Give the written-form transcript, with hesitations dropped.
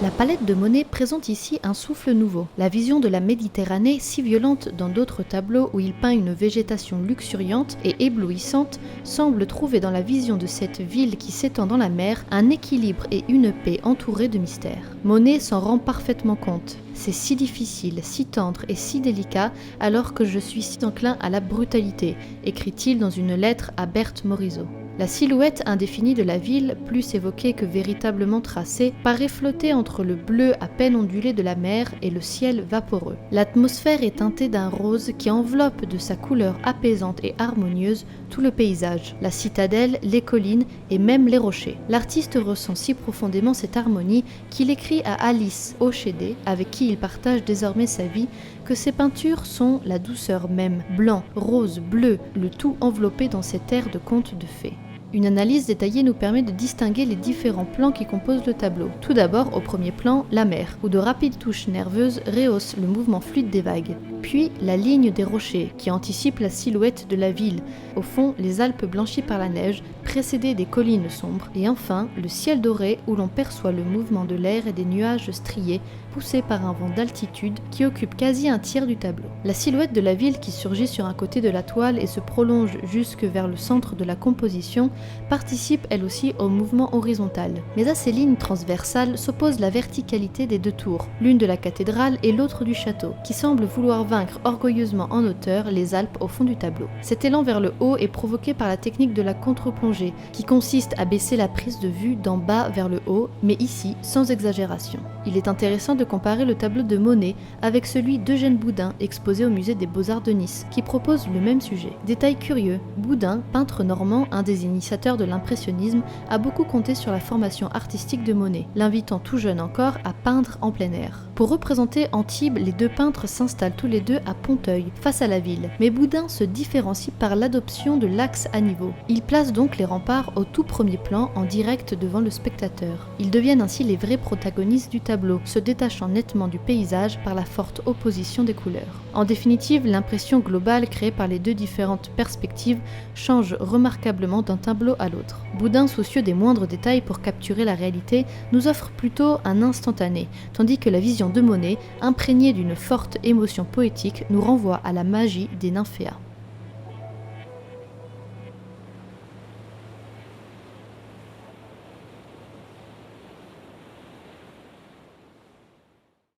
La palette de Monet présente ici un souffle nouveau. La vision de la Méditerranée, si violente dans d'autres tableaux où il peint une végétation luxuriante et éblouissante, semble trouver dans la vision de cette ville qui s'étend dans la mer un équilibre et une paix entourée de mystère. Monet s'en rend parfaitement compte. C'est si difficile, si tendre et si délicat alors que je suis si enclin à la brutalité, écrit-il dans une lettre à Berthe Morisot. La silhouette indéfinie de la ville, plus évoquée que véritablement tracée, paraît flotter entre le bleu à peine ondulé de la mer et le ciel vaporeux. L'atmosphère est teintée d'un rose qui enveloppe de sa couleur apaisante et harmonieuse tout le paysage, la citadelle, les collines et même les rochers. L'artiste ressent si profondément cette harmonie qu'il écrit à Alice Ochédé, avec qui il partage désormais sa vie, que ses peintures sont la douceur même, blanc, rose, bleu, le tout enveloppé dans cet air de conte de fées. Une analyse détaillée nous permet de distinguer les différents plans qui composent le tableau. Tout d'abord, au premier plan, la mer, où de rapides touches nerveuses rehaussent le mouvement fluide des vagues. Puis, la ligne des rochers, qui anticipe la silhouette de la ville. Au fond, les Alpes blanchies par la neige, précédées des collines sombres. Et enfin, le ciel doré, où l'on perçoit le mouvement de l'air et des nuages striés, poussés par un vent d'altitude qui occupe quasi un tiers du tableau. La silhouette de la ville qui surgit sur un côté de la toile et se prolonge jusque vers le centre de la composition participe elle aussi au mouvement horizontal. Mais à ces lignes transversales s'oppose la verticalité des deux tours, l'une de la cathédrale et l'autre du château, qui semble vouloir vaincre orgueilleusement en hauteur les Alpes au fond du tableau. Cet élan vers le haut est provoqué par la technique de la contre-plongée, qui consiste à baisser la prise de vue d'en bas vers le haut, mais ici sans exagération. Il est intéressant de comparer le tableau de Monet avec celui d'Eugène Boudin exposé au musée des Beaux-Arts de Nice, qui propose le même sujet. Détail curieux, Boudin, peintre normand, un des initiateurs de l'impressionnisme, a beaucoup compté sur la formation artistique de Monet, l'invitant tout jeune encore à peindre en plein air. Pour représenter Antibes, les deux peintres s'installent tous les deux à Ponteuil, face à la ville, mais Boudin se différencie par l'adoption de l'axe à niveau. Il place donc les remparts au tout premier plan en direct devant le spectateur. Ils deviennent ainsi les vrais protagonistes du tableau, se détachant nettement du paysage par la forte opposition des couleurs. En définitive, l'impression globale créée par les deux différentes perspectives change remarquablement d'un tableau à l'autre. Boudin, soucieux des moindres détails pour capturer la réalité, nous offre plutôt un instantané, tandis que la vision de Monet, imprégnée d'une forte émotion poétique, nous renvoie à la magie des nymphéas.